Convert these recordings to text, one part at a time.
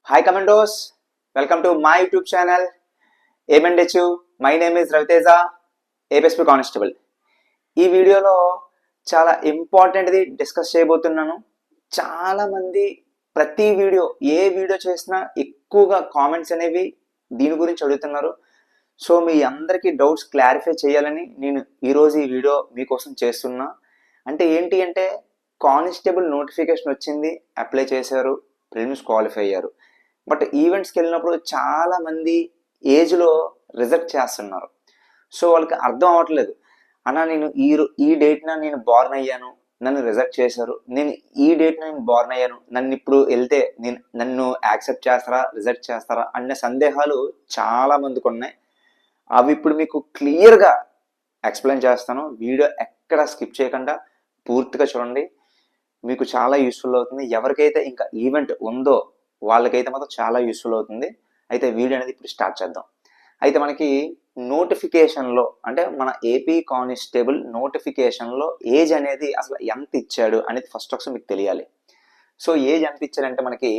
Hi Commandos, welcome to my YouTube channel AMNDHU. My name is Raviteja, APSP constable. ఈ వీడియోలో చాలా ఇంపార్టెంట్ది discuss చేయబోతున్నాను. చాలామంది ప్రతి వీడియో ఏ వీడియో చేసినా ఎక్కువగా కామెంట్స్ అనేవి దీని గురించి అడుగుతున్నారు. సో మీ అందరికీ డౌట్స్ క్లారిఫై చేయాలని నేను ఈరోజు ఈ వీడియో మీకోసం చేస్తున్నా. అంటే ఏంటి అంటే కానిస్టేబుల్ నోటిఫికేషన్ వచ్చింది, అప్లై చేశారు, ప్రిలిమ్స్ క్వాలిఫై అయ్యారు. బట్ ఈవెంట్స్కి వెళ్ళినప్పుడు చాలామంది ఏజ్లో రిజెక్ట్ చేస్తున్నారు. సో వాళ్ళకి అర్థం అవ్వట్లేదు, అన్నా నేను ఈ డేట్న నేను బార్న్ అయ్యాను, నన్ను రిజెక్ట్ చేశారు, నేను ఈ డేట్న నేను బార్న్ అయ్యాను, నన్ను ఇప్పుడు వెళ్తే నన్ను యాక్సెప్ట్ చేస్తారా రిజెక్ట్ చేస్తారా అనే సందేహాలు చాలా మందికి ఉన్నాయి. అవి ఇప్పుడు మీకు క్లియర్గా ఎక్స్ప్లెయిన్ చేస్తాను. వీడియో ఎక్కడ స్కిప్ చేయకుండా పూర్తిగా చూడండి, మీకు చాలా యూస్ఫుల్ అవుతుంది. ఎవరికైతే ఇంకా ఈవెంట్ ఉందో వాళ్ళకైతే మాత్రం చాలా యూస్ఫుల్ అవుతుంది. అయితే వీడియో అనేది ఇప్పుడు స్టార్ట్ చేద్దాం. అయితే మనకి నోటిఫికేషన్లో అంటే మన ఏపీ కానిస్టేబుల్ నోటిఫికేషన్లో ఏజ్ అనేది అసలు ఎంత ఇచ్చాడు అనేది ఫస్ట్ ఒకసారి మీకు తెలియాలి. సో ఏజ్ ఎంత ఇచ్చాడంటే మనకి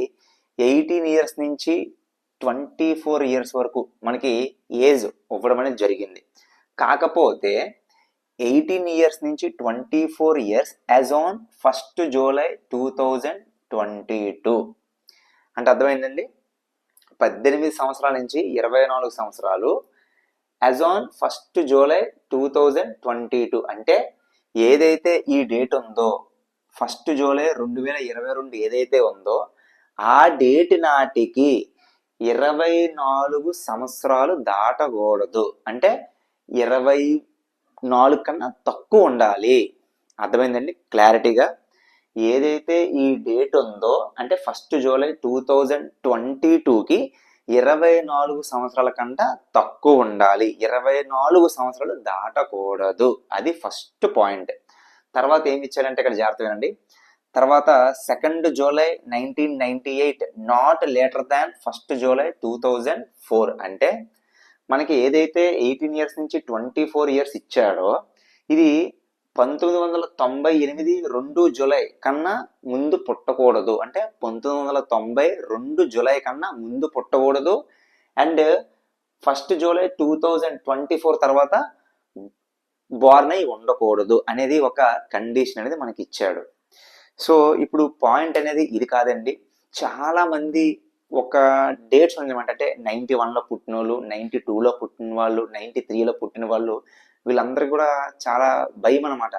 18 years నుంచి 24 years వరకు మనకి ఏజ్ ఇవ్వడం అనేది జరిగింది. కాకపోతే 18 years నుంచి 24 years as on 1st July 2022 అంటే అర్థమైందండి. 18 సంవత్సరాల నుంచి 24 సంవత్సరాలు యాజ్ ఆన్ 1st July 2022 అంటే ఏదైతే ఈ డేట్ ఉందో 1st July 2022 ఏదైతే ఉందో ఆ డేట్ నాటికి 24 సంవత్సరాలు దాటకూడదు. అంటే 24 కన్నా తక్కువ ఉండాలి. అర్థమైందండి క్లారిటీగా. ఏదైతే ఈ డేట్ ఉందో అంటే 1st July 2022కి 24 సంవత్సరాల కంటే తక్కువ ఉండాలి, 24 సంవత్సరాలు దాటకూడదు. అది ఫస్ట్ పాయింట్. తర్వాత ఏమి ఇచ్చారంటే ఇక్కడ జాగ్రత్త వినండి. తర్వాత 2nd July 1998 not later than 1st July 2004 అంటే మనకి ఏదైతే 18 years నుంచి 24 years ఇచ్చాడో ఇది 1998 2 జూలై కన్నా ముందు పుట్టకూడదు. అంటే 1992 జూలై కన్నా ముందు పుట్టకూడదు. అండ్ 1st July 2024 తర్వాత బార్న్ అయి ఉండకూడదు అనేది ఒక కండిషన్ అనేది మనకి ఇచ్చాడు. సో ఇప్పుడు పాయింట్ అనేది ఇది కాదండి. చాలా మంది ఒక డేట్స్ ఉందన్నమాట. అంటే 91లో పుట్టిన వాళ్ళు, 92లో పుట్టిన వాళ్ళు, 93లో పుట్టిన వాళ్ళు, వీళ్ళందరికీ కూడా చాలా భయం అనమాట.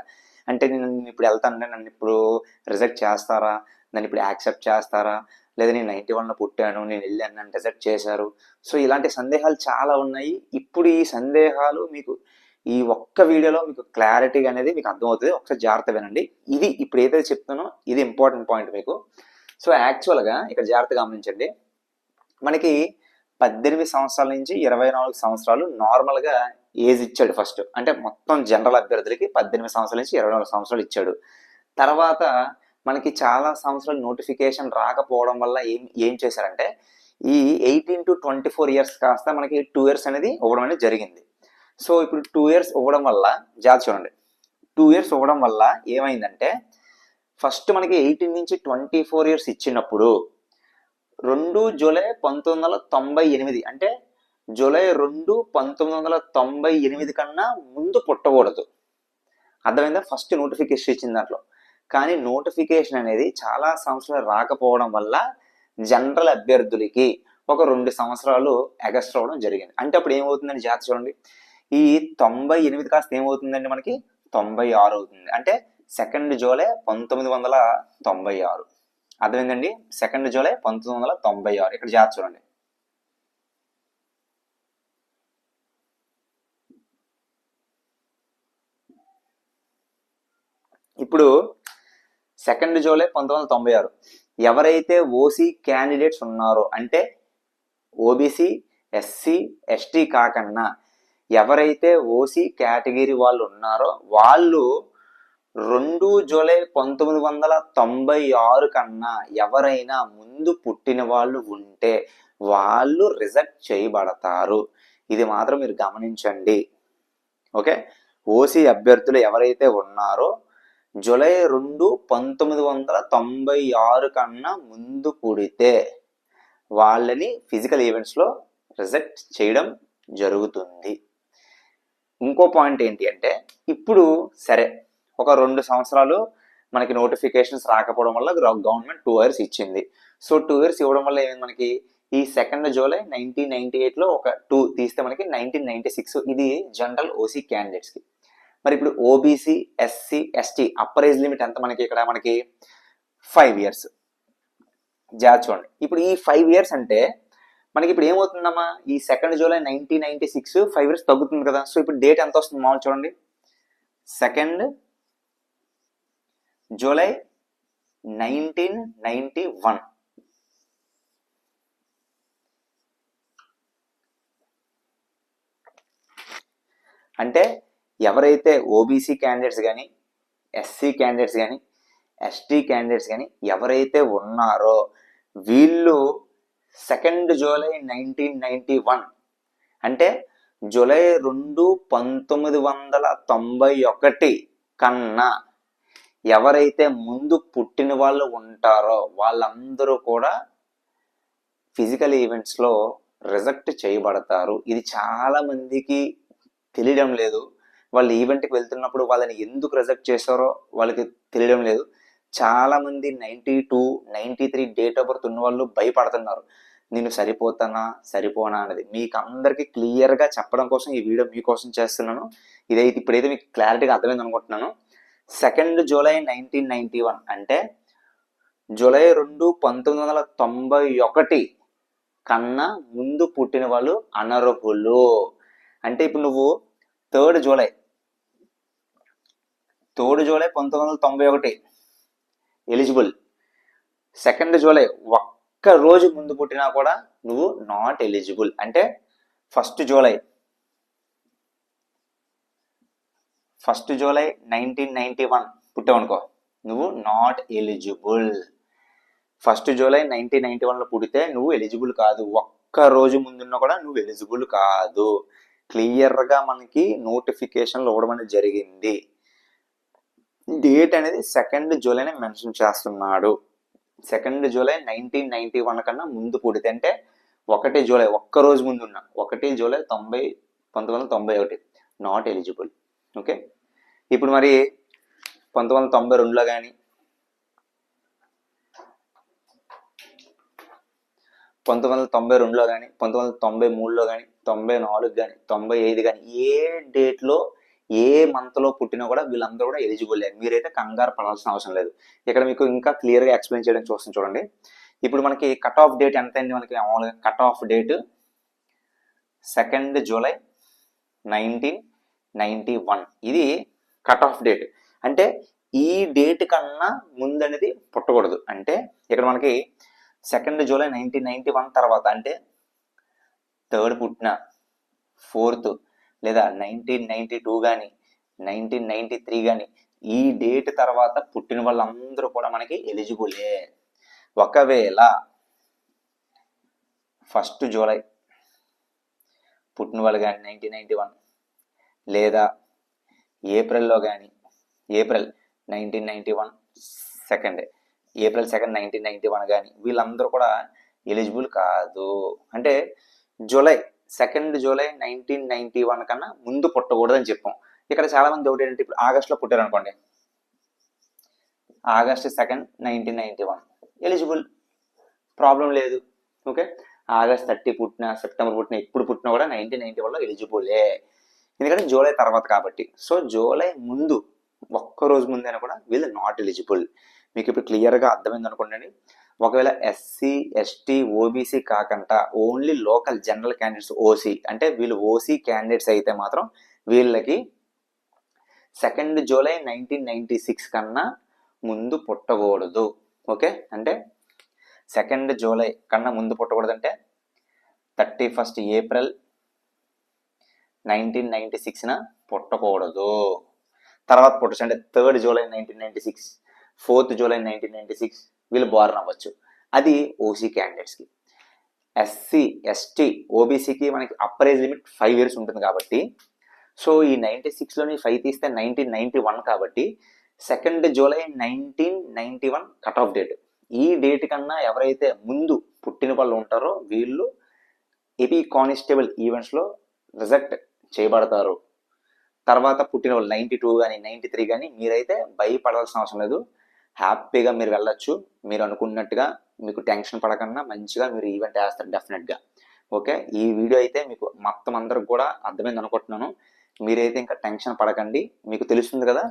అంటే నేను ఇప్పుడు వెళ్తానంటే నన్ను ఇప్పుడు రిజెక్ట్ చేస్తారా, నన్ను ఇప్పుడు యాక్సెప్ట్ చేస్తారా, లేదా నేను 91లో పుట్టాను, నేను వెళ్ళాను, నన్ను రిజెక్ట్ చేశారు. సో ఇలాంటి సందేహాలు చాలా ఉన్నాయి. ఇప్పుడు ఈ సందేహాలు మీకు ఈ ఒక్క వీడియోలో మీకు క్లారిటీ అనేది మీకు అర్థమవుతుంది. ఒకసారి జాగ్రత్త వినండి. ఇది ఇప్పుడు ఏదైతే చెప్తానో ఇది ఇంపార్టెంట్ పాయింట్ మీకు. సో యాక్చువల్గా ఇక్కడ జాగ్రత్తగా గమనించండి. మనకి 18 సంవత్సరాల నుంచి 24 సంవత్సరాలు నార్మల్గా ఏజ్ ఇచ్చాడు ఫస్ట్. అంటే మొత్తం జనరల్ అభ్యర్థులకి 18 సంవత్సరాల నుంచి 24 సంవత్సరాలు ఇచ్చాడు. తర్వాత మనకి చాలా సంవత్సరాలు నోటిఫికేషన్ రాకపోవడం వల్ల ఏం చేశారంటే ఈ 18 to 24 years కాస్త మనకి 2 years అనేది ఇవ్వడం అనేది జరిగింది. సో ఇప్పుడు 2 years ఇవ్వడం వల్ల జాగ్రత్త చూడండి. 2 years ఇవ్వడం వల్ల ఏమైందంటే ఫస్ట్ మనకి 18 నుంచి 24 years ఇచ్చినప్పుడు 2 జూలై 1998 అంటే జూలై 2 1998 కన్నా ముందు పుట్టకూడదు. అర్థమైందా? ఫస్ట్ నోటిఫికేషన్ ఇచ్చిన దాంట్లో. కానీ నోటిఫికేషన్ అనేది చాలా సంవత్సరాలు రాకపోవడం వల్ల జనరల్ అభ్యర్థులకి ఒక 2 సంవత్సరాలు ఎగస్ట్రా అవ్వడం జరిగింది. అంటే అప్పుడు ఏమవుతుందని జాగ్రత్త చూడండి. ఈ 98 కాస్త ఏమవుతుందండి మనకి 96 అవుతుంది. అంటే 2nd July 1996. అర్థమైందండి? 2nd July 1996. ఇక్కడ జాగ్రత్త చూడండి. ఇప్పుడు 2nd July 1996 ఎవరైతే ఓసీ క్యాండిడేట్స్ ఉన్నారో అంటే ఓబీసీ, ఎస్సీ, ఎస్టీ కాకన్నా ఎవరైతే ఓసీ కేటగిరీ వాళ్ళు ఉన్నారో వాళ్ళు 2 జూలై 1996 కన్నా ఎవరైనా ముందు పుట్టిన వాళ్ళు ఉంటే వాళ్ళు రిజెక్ట్ చేయబడతారు. ఇది మాత్రం మీరు గమనించండి. ఓకే, ఓసీ అభ్యర్థులు ఎవరైతే ఉన్నారో జూలై 2 1996 కన్నా ముందు పుడితే వాళ్ళని ఫిజికల్ ఈవెంట్స్లో రిజెక్ట్ చేయడం జరుగుతుంది. ఇంకో పాయింట్ ఏంటి అంటే, ఇప్పుడు సరే ఒక 2 సంవత్సరాలు మనకి నోటిఫికేషన్స్ రాకపోవడం వల్ల గవర్నమెంట్ 2 years ఇచ్చింది. సో 2 years ఇవ్వడం వల్ల ఏమైంది, మనకి ఈ 2nd July 1998లో ఒక 2 తీస్తే మనకి 1996 ఇది జనరల్ ఓసీ క్యాండిడేట్స్కి. మరి ఇప్పుడు OBC, SC, ST upper age limit ఎంత మనకి ఇక్కడ, మనకి 5 years. జాగ్రత్త చూడండి. ఇప్పుడు ఈ 5 years అంటే మనకి ఇప్పుడు ఏమవుతుందమ్మా, ఈ 2nd July 1996 5 years తగ్గుతుంది కదా. సో ఇప్పుడు డేట్ ఎంత వస్తుంది మామూలు చూడండి, 2nd July 1991. అంటే ఎవరైతే ఓబీసీ క్యాండిడేట్స్ కానీ, ఎస్సీ క్యాండిడేట్స్ కానీ, ఎస్టీ క్యాండిడేట్స్ కానీ ఎవరైతే ఉన్నారో వీళ్ళు 2nd July 1991 అంటే జూలై 2, 1991 కన్నా ఎవరైతే ముందు పుట్టిన వాళ్ళు ఉంటారో వాళ్ళందరూ కూడా ఫిజికల్ ఈవెంట్స్లో రిజెక్ట్ చేయబడతారు. ఇది చాలా మందికి తెలియడం లేదు. వాళ్ళు ఈవెంట్కి వెళ్తున్నప్పుడు వాళ్ళని ఎందుకు రిజెక్ట్ చేశారో వాళ్ళకి తెలియడం లేదు. చాలా మంది 92, 93 డేట్ ఆఫ్ బర్త్ ఉన్న వాళ్ళు భయపడుతున్నారు, నేను సరిపోనా అనేది. మీకు అందరికీ క్లియర్గా చెప్పడం కోసం ఈ వీడియో మీకోసం చేస్తున్నాను. ఇప్పుడైతే మీకు క్లారిటీగా అర్థమైంది అనుకుంటున్నాను. 2nd July 1991 అంటే జూలై 2, 1991 కన్నా ముందు పుట్టిన వాళ్ళు అనర్హులు. అంటే ఇప్పుడు నువ్వు 3rd July 1991 eligible. 2nd July ఒక్క రోజు ముందు పుట్టినా కూడా నువ్వు నాట్ ఎలిజిబుల్. అంటే 1st July 1991 పుట్టావనుకో నువ్వు నాట్ ఎలిజిబుల్. 1st July 1991లో పుడితే నువ్వు ఎలిజిబుల్ కాదు. ఒక్క రోజు ముందున్నా కూడా నువ్వు ఎలిజిబుల్ కాదు. క్లియర్గా మనకి నోటిఫికేషన్లు ఇవ్వడం అనేది జరిగింది. డేట్ అనేది 2nd July మెన్షన్ చేస్తున్నాడు. 2nd July 1991 కన్నా ముందు పుడితే అంటే 1 July ఒక్క రోజు ముందు ఉన్న 1 July 1991 నాట్ ఎలిజిబుల్. ఓకే, ఇప్పుడు మరి 1992లో కానీ 1992లో కానీ 1993లో కానీ 94 కానీ 95 కానీ ఏ డేట్లో ఏ మంత్లో పుట్టినా కూడా వీళ్ళందరూ కూడా ఎలిజిబుల్. మీరైతే కంగారు పడాల్సిన అవసరం లేదు. ఇక్కడ మీకు ఇంకా క్లియర్గా ఎక్స్ప్లెయిన్ చేయడం చూస్తాను చూడండి. ఇప్పుడు మనకి కట్ ఆఫ్ డేట్ ఎంత అయింది, మనకి మామూలుగా cut off date 2nd July 1991 ఇది కట్ ఆఫ్ డేట్. అంటే ఈ డేట్ కన్నా ముందు అనేది పుట్టకూడదు. అంటే ఇక్కడ మనకి 2nd July 1991 తర్వాత అంటే 3rd పుట్టిన 4th లేదా 1992 కానీ 1993 కానీ ఈ డేట్ తర్వాత పుట్టిన వాళ్ళందరూ కూడా మనకి ఎలిజిబులే. ఒకవేళ 1st July పుట్టిన వాళ్ళు కానీ 1991 లేదా ఏప్రిల్లో కానీ ఏప్రిల్ 1991 April 2nd 1991 కానీ వీళ్ళందరూ కూడా ఎలిజిబుల్ కాదు. అంటే జూలై 2nd July 1991 కన్నా ముందు పుట్టకూడదని చెప్పాం. ఇక్కడ చాలా మంది డౌట్ ఏంటంటే, ఇప్పుడు ఆగస్టులో పుట్టారు అనుకోండి, August 2nd 1991 ఎలిజిబుల్, ప్రాబ్లం లేదు. ఓకే, August 30 పుట్టినా సెప్టెంబర్ పుట్టినా ఎప్పుడు పుట్టినా కూడా 1991లో ఎలిజిబులే, ఎందుకంటే జూలై తర్వాత కాబట్టి. సో జూలై ముందు ఒక్కరోజు ముందైనా కూడా వీళ్ళు నాట్ ఎలిజిబుల్. మీకు ఇప్పుడు క్లియర్గా అర్థమైంది అనుకోండి. ఒకవేళ ఎస్సీ, ఎస్టీ, ఓబీసీ కాకుండా only local general candidates OC అంటే వీళ్ళు ఓసీ క్యాండిడేట్స్ అయితే మాత్రం వీళ్ళకి 2nd July 1996 కన్నా ముందు పుట్టకూడదు. ఓకే, అంటే 2nd July కన్నా ముందు పుట్టకూడదు అంటే 31st April 1996న పుట్టకూడదు. తర్వాత పుట్టచ్చు అంటే 3rd July 1996, 4th July 1996 వీళ్ళు బోర్న్ అవ్వచ్చు. అది ఓసీ క్యాండిడేట్స్కి. ఎస్సీ, ఎస్టీ, ఓబీసీకి మనకి అప్పర్ ఏజ్ లిమిట్ 5 years ఉంటుంది కాబట్టి, సో ఈ 96లోని 5 తీస్తే 1991 కాబట్టి 2nd July 1991 cut off date. ఈ డేట్ కన్నా ఎవరైతే ముందు పుట్టిన వాళ్ళు ఉంటారో వీళ్ళు ఏపీ కానిస్టేబుల్ ఈవెంట్స్లో రిజెక్ట్ చేయబడతారు. తర్వాత పుట్టిన వాళ్ళు 92 కానీ 93 కానీ మీరైతే భయపడాల్సిన అవసరం లేదు. హ్యాపీగా మీరు వెళ్ళొచ్చు. మీరు అనుకున్నట్టుగా మీకు టెన్షన్ పడకుండా మంచిగా మీరు ఈవెంట్ వేస్తారు డెఫినెట్గా. ఓకే, ఈ వీడియో అయితే మీకు మొత్తం అందరికి కూడా అర్థమైంది అనుకుంటున్నాను. మీరైతే ఇంకా టెన్షన్ పడకండి. మీకు తెలుస్తుంది కదా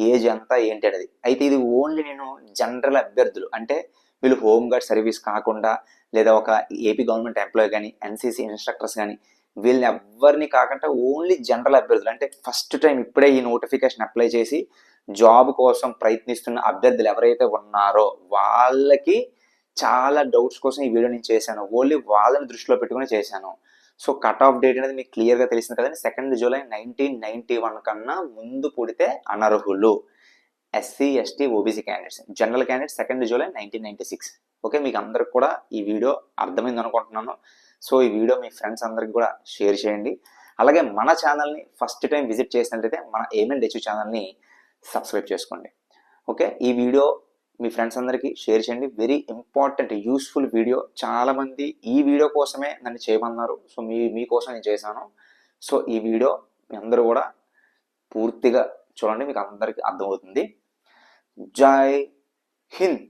ఏజ్ ఎంత ఏంటి అనేది. అయితే ఇది ఓన్లీ నేను జనరల్ అభ్యర్థులు, అంటే వీళ్ళు హోమ్ గార్డ్ సర్వీస్ కాకుండా లేదా ఒక ఏపీ గవర్నమెంట్ ఎంప్లాయీ కానీ ఎన్సీసీ ఇన్స్ట్రక్టర్స్ కానీ వీళ్ళని ఎవరిని కాకుండా ఓన్లీ జనరల్ అభ్యర్థులు, అంటే ఫస్ట్ టైం ఇప్పుడే ఈ నోటిఫికేషన్ అప్లై చేసి జాబ్ కోసం ప్రయత్నిస్తున్న అభ్యర్థులు ఎవరైతే ఉన్నారో వాళ్ళకి చాలా డౌట్స్ కోసం ఈ వీడియో నేను చేశాను. ఓన్లీ వాళ్ళని దృష్టిలో పెట్టుకుని చేశాను. సో కట్ ఆఫ్ డేట్ అనేది మీకు క్లియర్గా తెలిసింది కదండి. 2 జూలై 1991 కన్నా ముందు పుడితే అనర్హులు SC ST OBC candidates. General candidate 2 July 1996. Okay, మీకు అందరికి కూడా ఈ వీడియో అర్థమైంది అనుకుంటున్నాను. సో ఈ వీడియో మీ ఫ్రెండ్స్ అందరికి కూడా షేర్ చేయండి. అలాగే మన ఛానల్ని ఫస్ట్ టైం విజిట్ చేసినట్లయితే మన ఏఎంఎన్ ఛానల్ని సబ్స్క్రైబ్ చేసుకోండి. ఓకే, ఈ వీడియో మీ ఫ్రెండ్స్ అందరికీ షేర్ చేయండి. Very important useful video. చాలామంది ఈ వీడియో కోసమే నన్ను చేయమన్నారు. సో మీకోసం నేను చేశాను. సో ఈ వీడియో మీ అందరూ కూడా పూర్తిగా చూడండి, మీకు అందరికీ అర్థమవుతుంది. జై హింద్.